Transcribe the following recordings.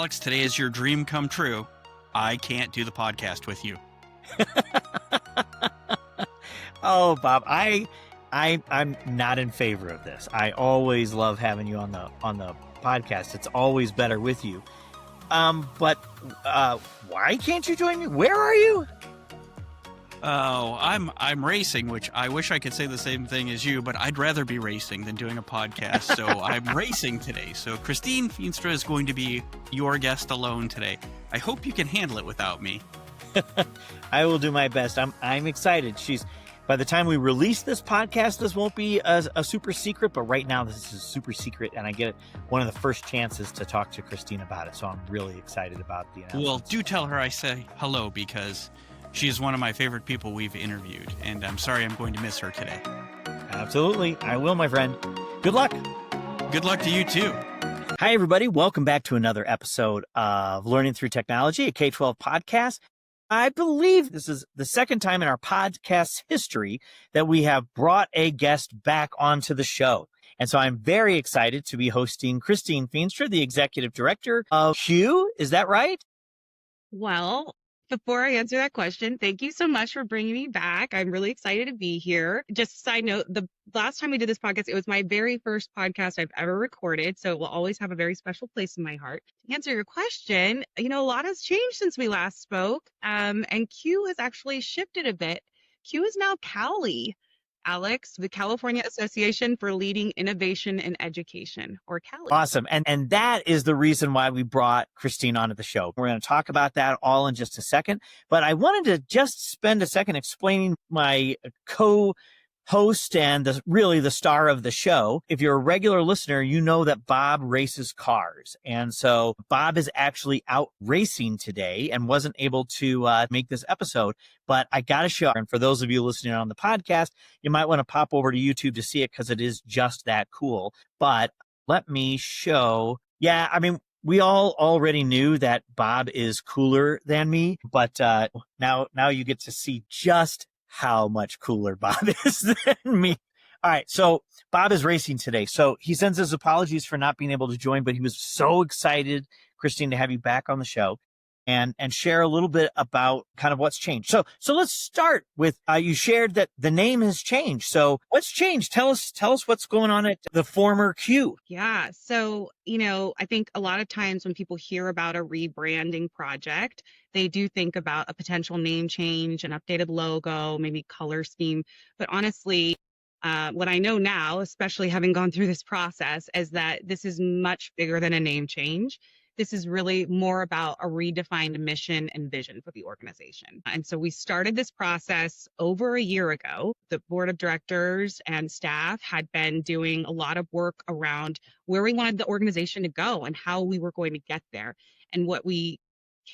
Alex, today is your dream come true. I can't do the podcast with you. Oh, Bob, I'm not in favor of this. I always love having you on the podcast. It's always better with you. But why can't you join me? Where are you? Oh, I'm racing, which I wish I could say the same thing as you, but I'd rather be racing than doing a podcast. So I'm racing today. So Christine Feenstra is going to be your guest alone today. I hope you can handle it without me. I will do my best. I'm excited. By the time we release this podcast, this won't be a super secret, but right now this is super secret, and I get one of the first chances to talk to Christine about it. So I'm really excited about the announcement. Well, do tell her I say hello, because she is one of my favorite people we've interviewed, and I'm sorry I'm going to miss her today. Absolutely. I will, my friend. Good luck. Good luck to you, too. Hi, everybody. Welcome back to another episode of Learning Through Technology, a K-12 podcast. I believe this is the second time in our podcast's history that we have brought a guest back onto the show. And so I'm very excited to be hosting Christine Feenstra, the Executive Director of CUE. Is that right? Well, before I answer that question, thank you so much for bringing me back. I'm really excited to be here. Just a side note, the last time we did this podcast, it was my very first podcast I've ever recorded, so it will always have a very special place in my heart. To answer your question, a lot has changed since we last spoke, and CUE has actually shifted a bit. CUE is now calie, Alex, the California Association for Leading Innovation in Education, or calie. Awesome. And that is the reason why we brought Christine onto the show. We're going to talk about that all in just a second. But I wanted to just spend a second explaining my co-host and really the star of the show. If you're a regular listener, you know that Bob races cars. And so Bob is actually out racing today and wasn't able to make this episode. But I got to show, and for those of you listening on the podcast, you might want to pop over to YouTube to see it because it is just that cool. But let me show. Yeah, I mean, we all already knew that Bob is cooler than me, but now you get to see just how much cooler Bob is than me. All right, so Bob is racing today. So he sends his apologies for not being able to join, but he was so excited, Christine, to have you back on the show and share a little bit about kind of what's changed. So let's start with, you shared that the name has changed. So what's changed? Tell us what's going on at the former CUE. Yeah. So, I think a lot of times when people hear about a rebranding project, they do think about a potential name change, an updated logo, maybe color scheme. But honestly, what I know now, especially having gone through this process, is that this is much bigger than a name change. This is really more about a redefined mission and vision for the organization. And so we started this process over a year ago. The board of directors and staff had been doing a lot of work around where we wanted the organization to go and how we were going to get there. And what we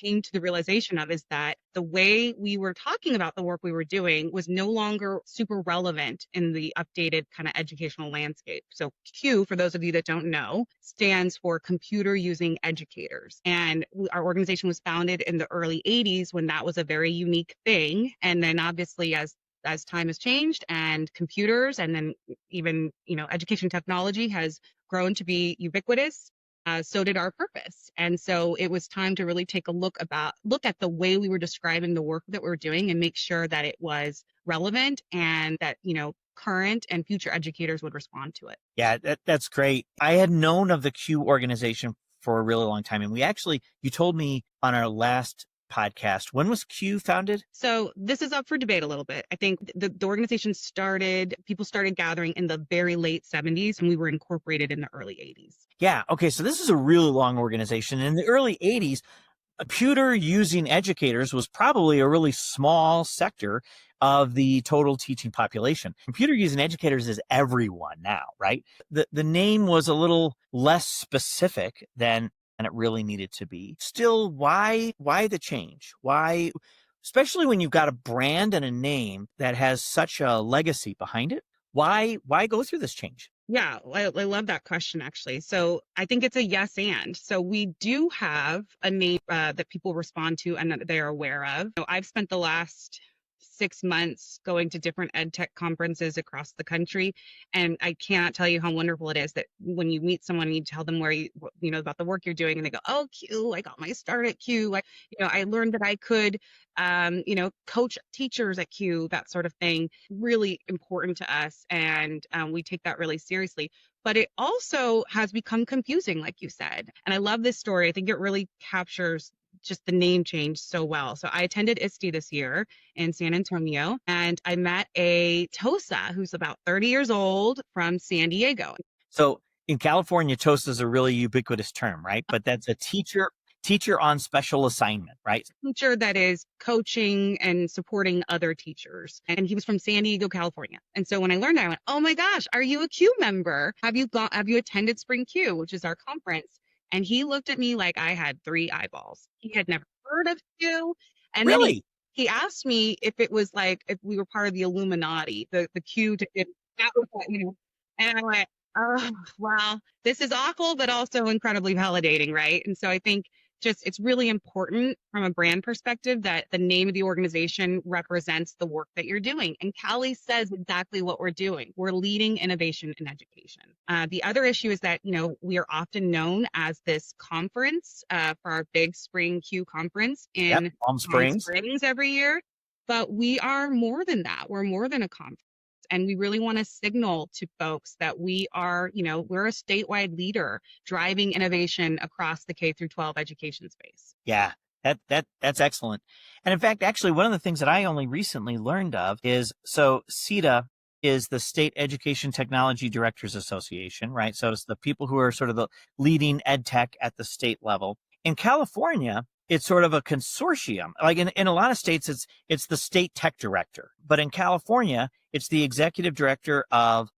came to the realization of is that the way we were talking about the work we were doing was no longer super relevant in the updated kind of educational landscape. So CUE, for those of you that don't know, stands for Computer Using Educators. And our organization was founded in the early 80s when that was a very unique thing. And then obviously as time has changed and computers and then even, education technology has grown to be ubiquitous, so did our purpose. And so it was time to really take a look at the way we were describing the work that we're doing and make sure that it was relevant and that, current and future educators would respond to it. Yeah, that's great. I had known of the CUE organization for a really long time. And you told me on our last podcast, when was CUE founded? So this is up for debate a little bit. I think the organization people started gathering in the very late 70s and we were incorporated in the early 80s. Yeah. Okay. So this is a really long organization. In the early 80s, computer using educators was probably a really small sector of the total teaching population. Computer using educators is everyone now, right? The name was a little less specific than it really needed to be. Still, why the change? Why, especially when you've got a brand and a name that has such a legacy behind it? Why go through this change? Yeah, I love that question, actually. So I think it's a yes and. So we do have a name that people respond to and that they're aware of. I've spent the last 6 months going to different ed tech conferences across the country. And I cannot tell you how wonderful it is that when you meet someone and you tell them where you know, about the work you're doing, and they go, oh, Q, I got my start at Q. I learned that I could, coach teachers at Q, that sort of thing. Really important to us. And we take that really seriously. But it also has become confusing, like you said. And I love this story. I think it really captures just the name change so well. So I attended ISTE this year in San Antonio, and I met a TOSA who's about 30 years old from San Diego. So in California, TOSA is a really ubiquitous term, right? But that's a teacher on special assignment, right? Teacher that is coaching and supporting other teachers. And he was from San Diego, California. And so when I learned that, I went, oh my gosh, are you a Q member? Have you attended Spring Q, which is our conference? And he looked at me like I had 3 eyeballs. He had never heard of Q. And really? Then he asked me if it was like, if we were part of the Illuminati, the Q, that was what, and I went, oh, wow, this is awful, but also incredibly validating, right? And so I think it's really important from a brand perspective that the name of the organization represents the work that you're doing. And calie says exactly what we're doing. We're leading innovation in education. The other issue is that, we are often known as this conference for our big Spring Q conference in Palm Springs every year. But we are more than that. We're more than a conference. And we really want to signal to folks that we are, we're a statewide leader driving innovation across the K through 12 education space. Yeah, that's excellent. And in fact, actually, one of the things that I only recently learned of is, so CETA is the State Education Technology Directors Association, right? So it's the people who are sort of the leading ed tech at the state level. In California, it's sort of a consortium. Like in a lot of states, it's the state tech director. But in California, it's the executive director of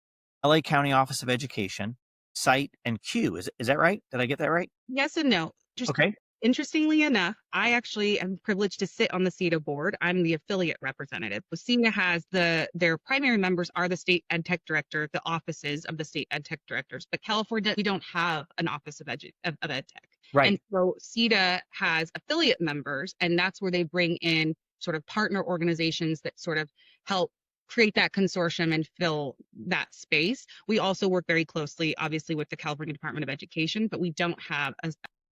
LA County Office of Education, SITE, and Q. Is that right? Did I get that right? Yes and no. Okay. Interestingly enough, I actually am privileged to sit on the CETA board. I'm the affiliate representative. So CETA has their primary members are the state ed tech director, the offices of the state ed tech directors. But California, we don't have an office of ed tech. Right. And so CETA has affiliate members, and that's where they bring in sort of partner organizations that sort of help create that consortium and fill that space. We also work very closely, obviously, with the California Department of Education, but we don't have an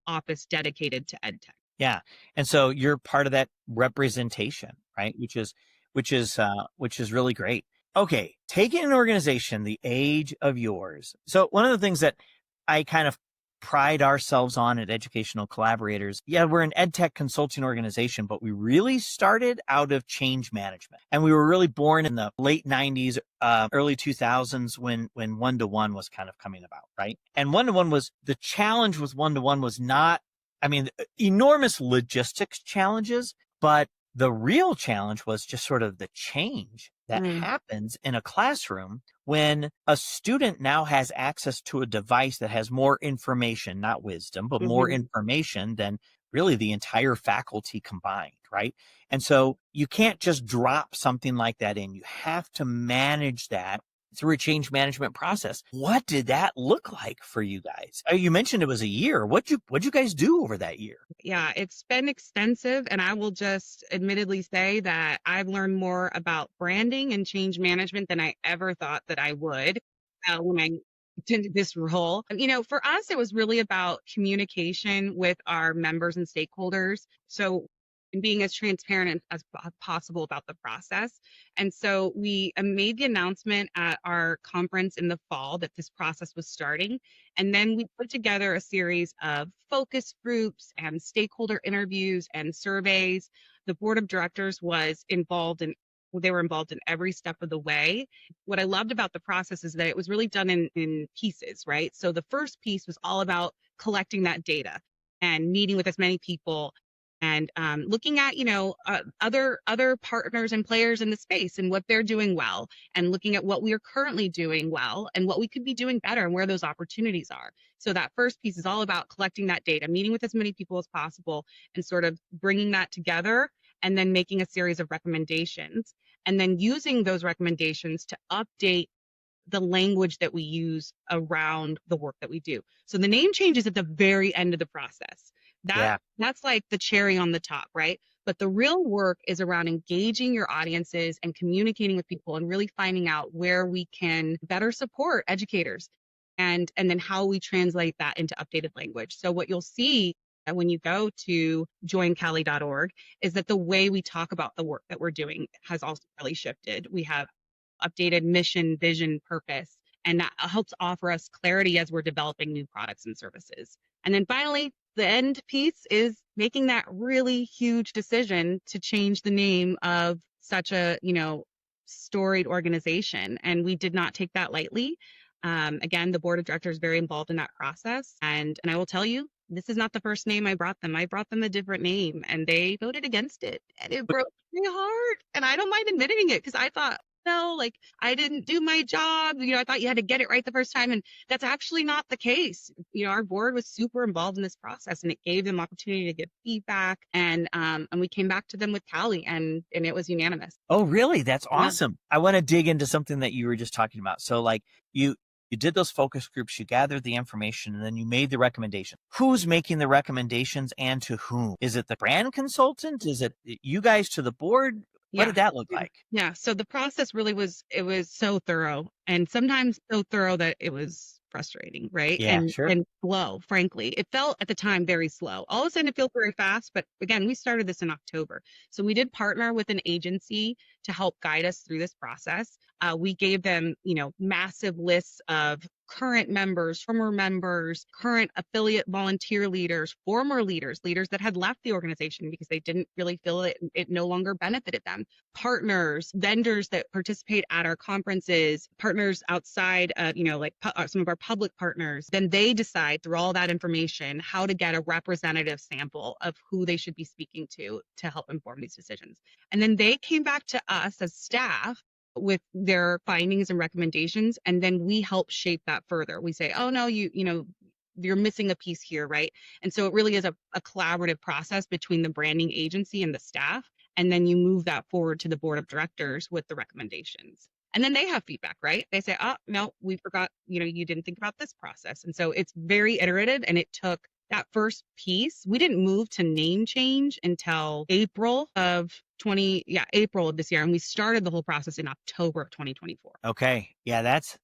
office dedicated to ed tech. Yeah. And so you're part of that representation, right? Which is really great. Okay. Taking an organization the age of yours. So one of the things that I kind of pride ourselves on at Educational Collaborators. Yeah, we're an ed tech consulting organization, but we really started out of change management. And we were really born in the late 90s, early 2000s when one-to-one was kind of coming about, right? And one-to-one was, the challenge with one-to-one was not, enormous logistics challenges, but the real challenge was just sort of the change that happens in a classroom when a student now has access to a device that has more information, not wisdom, but more information than really the entire faculty combined, right? And so you can't just drop something like that in. You have to manage that through a change management process. What did that look like for you guys? You mentioned it was a year. What'd you guys do over that year? Yeah, it's been extensive, and I will just admittedly say that I've learned more about branding and change management than I ever thought that I would when I attended this role. For us, it was really about communication with our members and stakeholders. So and being as transparent as possible about the process. And so we made the announcement at our conference in the fall that this process was starting. And then we put together a series of focus groups and stakeholder interviews and surveys. The board of directors was involved in every step of the way. What I loved about the process is that it was really done in pieces, right? So the first piece was all about collecting that data and meeting with as many people and looking at, other partners and players in the space and what they're doing well, and looking at what we are currently doing well and what we could be doing better and where those opportunities are. So that first piece is all about collecting that data, meeting with as many people as possible, and sort of bringing that together, and then making a series of recommendations, and then using those recommendations to update the language that we use around the work that we do. So the name change is at the very end of the process. That's like the cherry on the top, right? But the real work is around engaging your audiences and communicating with people and really finding out where we can better support educators and then how we translate that into updated language. So what you'll see when you go to joincalie.org is that the way we talk about the work that we're doing has also really shifted. We have updated mission, vision, purpose, and that helps offer us clarity as we're developing new products and services. And then finally, the end piece is making that really huge decision to change the name of such a, storied organization. And we did not take that lightly. Again, the board of directors is very involved in that process. And I will tell you, this is not the first name I brought them. I brought them a different name and they voted against it. And it broke my heart. And I don't mind admitting it because I thought, no, like I didn't do my job. I thought you had to get it right the first time. And that's actually not the case. Our board was super involved in this process and it gave them opportunity to give feedback. And we came back to them with calie and it was unanimous. Oh, really? That's awesome. Yeah. I want to dig into something that you were just talking about. So like you did those focus groups, you gathered the information, and then you made the recommendation. Who's making the recommendations and to whom? Is it the brand consultant? Is it you guys to the board? What did that look like? Yeah. So the process really was so thorough and sometimes so thorough that it was frustrating, right? Yeah, and slow, frankly. It felt at the time very slow. All of a sudden it felt very fast, but again, we started this in October. So we did partner with an agency to help guide us through this process. We gave them, massive lists of current members, former members, current affiliate volunteer leaders, former leaders that had left the organization because they didn't really feel it no longer benefited them, partners, vendors that participate at our conferences, partners outside of, some of our public partners. Then they decide through all that information how to get a representative sample of who they should be speaking to help inform these decisions. And then they came back to us as staff with their findings and recommendations, and then we help shape that further. We say, oh no, you're missing a piece here, right? And so it really is a collaborative process between the branding agency and the staff, and then you move that forward to the board of directors with the recommendations. And then they have feedback, right? They say, oh no, we forgot, you didn't think about this process. And so it's very iterative, and it took that first piece. We didn't move to name change until April of this year. And we started the whole process in October of 2024. Okay. Yeah, that's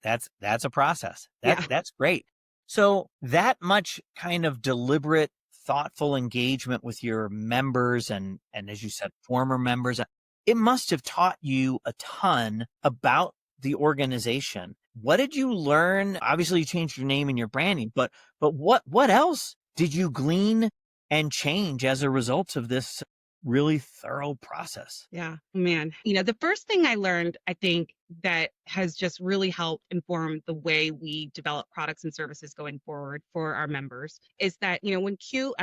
a process. That's great. So that much kind of deliberate, thoughtful engagement with your members and as you said, former members, it must have taught you a ton about the organization. What did you learn? Obviously you changed your name and your branding, but what else did you glean and change as a result of this really thorough process? Yeah, man. The first thing I learned, I think, that has just really helped inform the way we develop products and services going forward for our members is that, when Q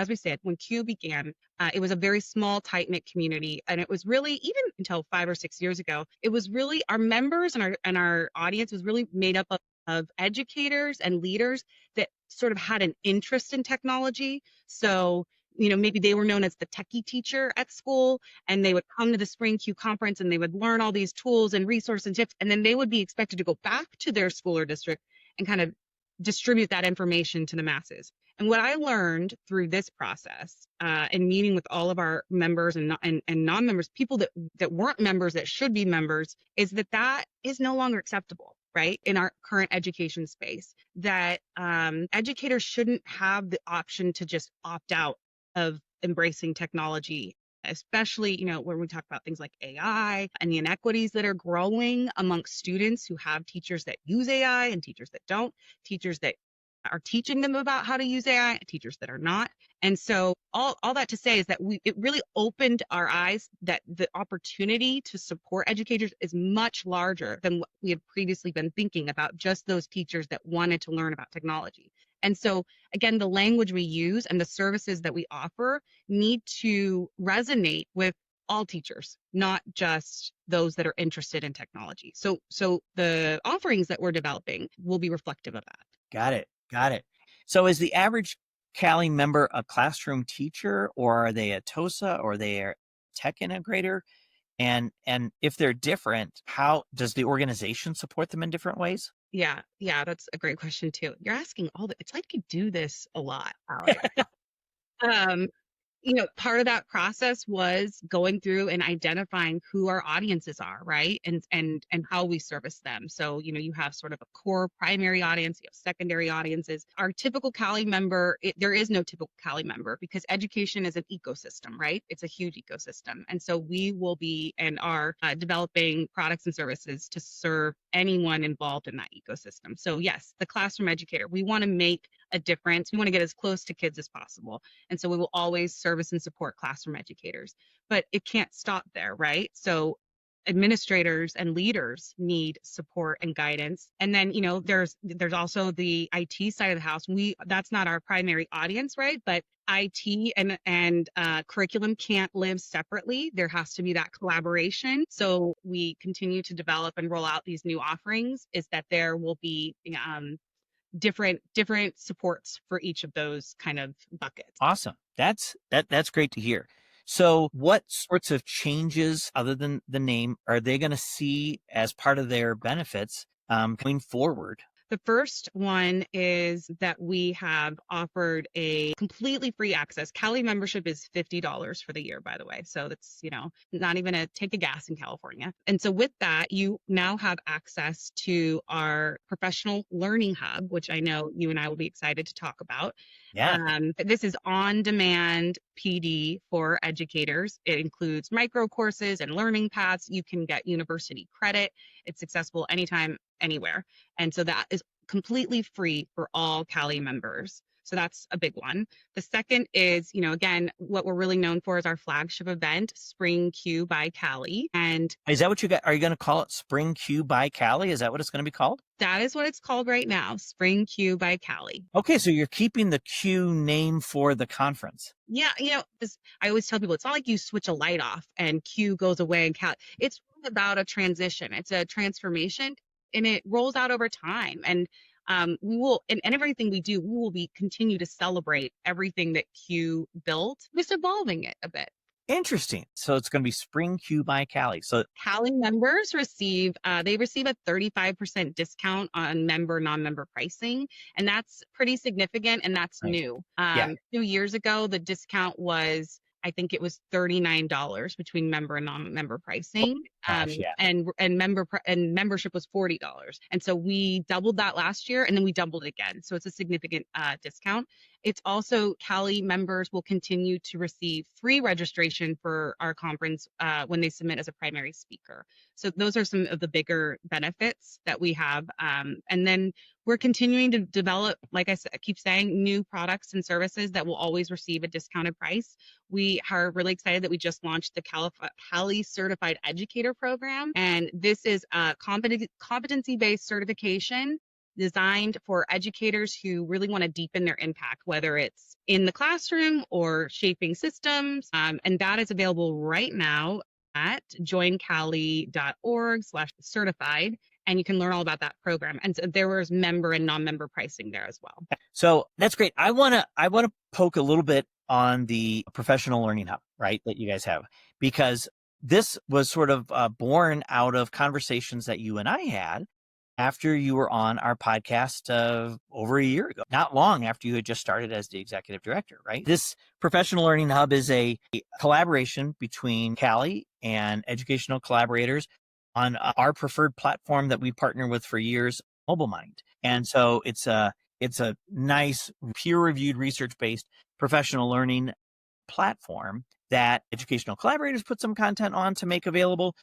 began, it was a very small, tight-knit community. And it was really, even until 5 or 6 years ago, it was really our members and our audience was really made up of educators and leaders that sort of had an interest in technology. So maybe they were known as the techie teacher at school, and they would come to the Spring Q conference and they would learn all these tools and resources and tips, and then they would be expected to go back to their school or district and kind of distribute that information to the masses. And what I learned through this process, in meeting with all of our members and non-members, people that weren't members that should be members, is that is no longer acceptable. Right, in our current education space, that educators shouldn't have the option to just opt out of embracing technology, especially, when we talk about things like AI and the inequities that are growing amongst students who have teachers that use AI and teachers that don't, teachers that are teaching them about how to use AI, teachers that are not. And so all that to say is that it really opened our eyes that the opportunity to support educators is much larger than what we had previously been thinking about just those teachers that wanted to learn about technology. And so, again, the language we use and the services that we offer need to resonate with all teachers, not just those that are interested in technology. So the offerings that we're developing will be reflective of that. Got it. So is the average calie member a classroom teacher, or are they a TOSA, or are they a tech integrator? And if they're different, how does the organization support them in different ways? Yeah, that's a great question too. You're asking it's like you do this a lot, Alex. Part of that process was going through and identifying who our audiences are, right? And how we service them. So, you have sort of a core primary audience, you have secondary audiences. Our typical Cali member, there is no typical Cali member because education is an ecosystem, right? It's a huge ecosystem. And so we will be and are developing products and services to serve anyone involved in that ecosystem. So yes, the classroom educator, we want to make a difference. We want to get as close to kids as possible. And so we will always service and support classroom educators, but it can't stop there, right? So administrators and leaders need support and guidance. And then, there's also the IT side of the house. That's not our primary audience, right? But IT and curriculum can't live separately. There has to be that collaboration. So we continue to develop and roll out these new offerings, is that there will be different supports for each of those kind of buckets. Awesome. That's great to hear. So what sorts of changes other than the name are they going to see as part of their benefits going forward? The first one is that we have offered a completely free access. Cali membership is $50 for the year, by the way. So that's, not even a take a gas in California. And so with that, you now have access to our professional learning hub, which I know you and I will be excited to talk about. Yeah. This is on-demand PD for educators. It includes micro courses and learning paths. You can get university credit. It's accessible anytime, anywhere. And so that is completely free for all Cali members. So that's a big one. The second is, again, what we're really known for is our flagship event, Spring Q by Cali. And is that what you got? Are you going to call it Spring Q by Cali? Is that what it's going to be called? That is what it's called right now, Spring Q by Cali. Okay, so you're keeping the Q name for the conference. Yeah, I always tell people, it's not like you switch a light off and Q goes away and Cali. It's about a transition. It's a transformation, and it rolls out over time. And we will, and everything we do, we will continue to celebrate everything that Q built, just evolving it a bit. Interesting. So it's going to be Spring Q by Cali. So Cali members receive a 35% discount on non-member pricing, and that's pretty significant, and that's nice. new. Yeah. 2 years ago, the discount was, I think it was $39 between member and non-member pricing. Gosh, yeah. And membership was $40. And so we doubled that last year, and then we doubled it again. So it's a significant discount. It's also Cali members will continue to receive free registration for our conference when they submit as a primary speaker. So those are some of the bigger benefits that we have. And then we're continuing to develop, like I keep saying, new products and services that will always receive a discounted price. We are really excited that we just launched the Cali Certified Educator Program. And this is a competency-based certification designed for educators who really want to deepen their impact, whether it's in the classroom or shaping systems. And that is available right now at joincali.org/certified. And you can learn all about that program. And so there was member and non-member pricing there as well. So that's great. I want to poke a little bit on the professional learning hub, right, that you guys have, because this was sort of born out of conversations that you and I had after you were on our podcast over a year ago, not long after you had just started as the executive director, right? This professional learning hub is a collaboration between Cali and educational collaborators on our preferred platform that we partner with for years, MobileMind. And so it's a nice peer-reviewed, research-based professional learning platform that educational collaborators put some content on to make available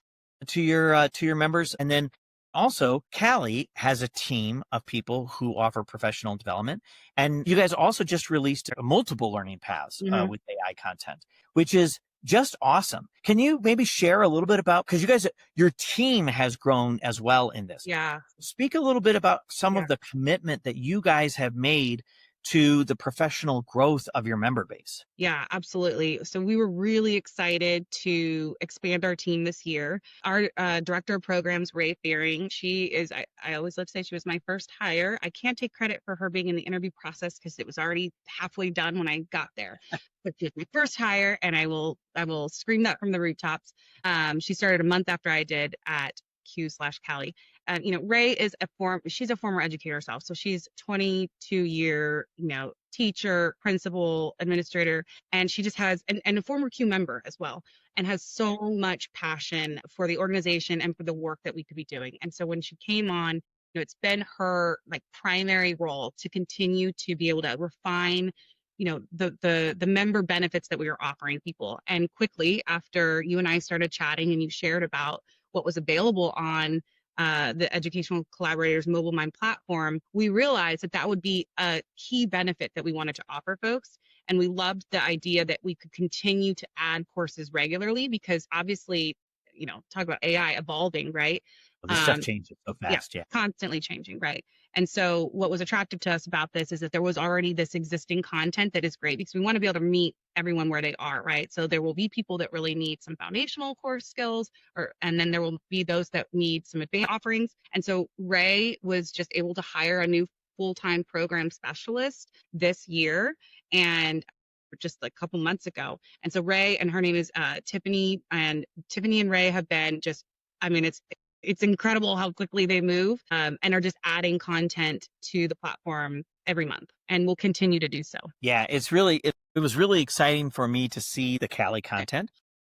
to your members. And then also, Cali has a team of people who offer professional development. And you guys also just released multiple learning paths with AI content, which is just awesome. Can you maybe share a little bit about, because your team has grown as well in this. Yeah. Speak a little bit about some of the commitment that you guys have made to the professional growth of your member base. Yeah, absolutely. So we were really excited to expand our team this year. Our director of programs, Ray Fearing, she is, I always love to say she was my first hire. I can't take credit for her being in the interview process because it was already halfway done when I got there. But she was my first hire, and I will scream that from the rooftops. She started a month after I did at Q/Cali. Ray is she's a former educator herself. So she's 22-year, teacher, principal, administrator, and she just has, and a former Q member as well, and has so much passion for the organization and for the work that we could be doing. And so when she came on, it's been her like primary role to continue to be able to refine the member benefits that we were offering people. And quickly after you and I started chatting and you shared about what was available on the Educational Collaborators Mobile Mind platform, we realized that that would be a key benefit that we wanted to offer folks. And we loved the idea that we could continue to add courses regularly because obviously, talk about AI evolving, right? Well, this stuff changes so fast. Yeah. Constantly changing, right? And so what was attractive to us about this is that there was already this existing content that is great because we want to be able to meet everyone where they are, right? So there will be people that really need some foundational course skills, and then there will be those that need some advanced offerings. And so Ray was just able to hire a new full-time program specialist this year, and just a couple months ago. And so Ray, and her name is Tiffany, and Tiffany and Ray have been just, I mean, it's incredible how quickly they move and are just adding content to the platform every month, and will continue to do so. Yeah, it was really exciting for me to see the calie content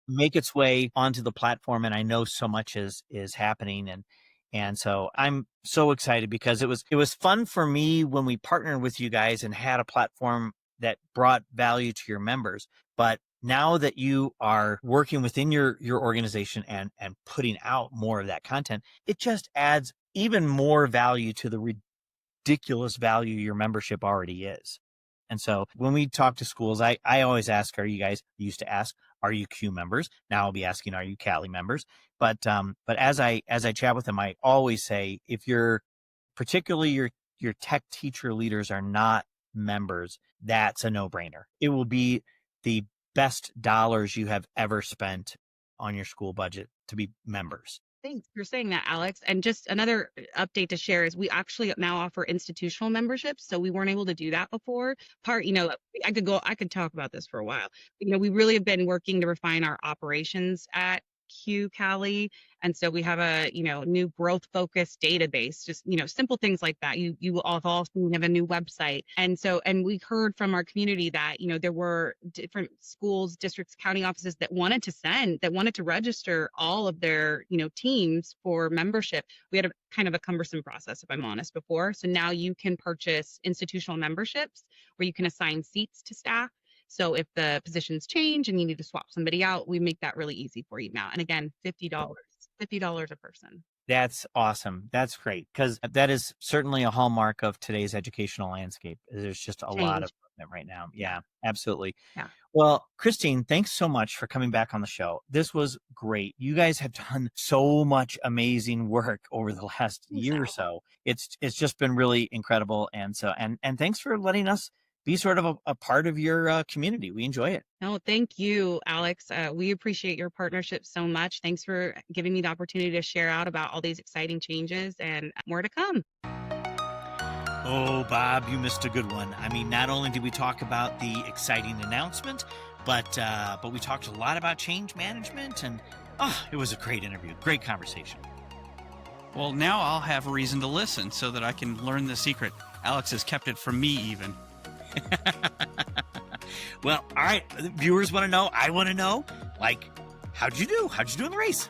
make its way onto the platform, and I know so much is happening, and so I'm so excited because it was fun for me when we partnered with you guys and had a platform that brought value to your members. But now that you are working within your organization and putting out more of that content, it just adds even more value to the ridiculous value your membership already is. And so when we talk to schools, I always ask, used to ask, are you Q members? Now I'll be asking, are you calie members? But as I chat with them, I always say, if particularly your tech teacher leaders are not members, that's a no-brainer. It will be the best dollars you have ever spent on your school budget to be members. Thanks for saying that, Alex. And just another update to share is we actually now offer institutional memberships. So we weren't able to do that before. I could talk about this for a while. We really have been working to refine our operations at calie. And so we have a, new growth focused database, just, simple things like that. You all have all seen, we have a new website. And we heard from our community that, there were different schools, districts, county offices that wanted to register all of their, teams for membership. We had a kind of a cumbersome process, if I'm honest, before. So now you can purchase institutional memberships where you can assign seats to staff. So if the positions change and you need to swap somebody out, we make that really easy for you now. And again, $50 a person. That's awesome. That's great, because that is certainly a hallmark of today's educational landscape. There's just a lot of movement right now. Yeah, absolutely. Yeah. Well, Christine, thanks so much for coming back on the show. This was great. You guys have done so much amazing work over the last year or so. It's just been really incredible. And thanks for letting us be sort of a part of your community. We enjoy it. No, thank you, Alex. We appreciate your partnership so much. Thanks for giving me the opportunity to share out about all these exciting changes and more to come. Oh, Bob, you missed a good one. I mean, not only did we talk about the exciting announcement, but we talked a lot about change management, and it was a great interview, great conversation. Well, now I'll have a reason to listen so that I can learn the secret. Alex has kept it from me even. Well, all right. Viewers want to know. I want to know. Like, how'd you do? How'd you do in the race?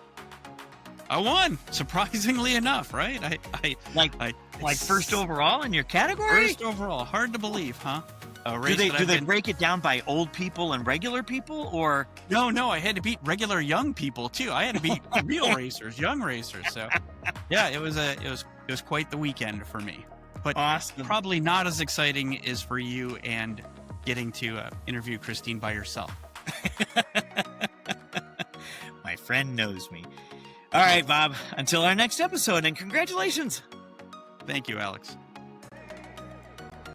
I won, surprisingly enough, right? I first overall in your category. First overall, hard to believe, huh? Do they break it down by old people and regular people, or no? I had to beat regular young people too. I had to beat real racers, young racers. So, yeah, it was quite the weekend for me. But awesome. Probably not as exciting as for you and getting to interview Christine by yourself. My friend knows me. All right, Bob, until our next episode, and congratulations. Thank you, Alex.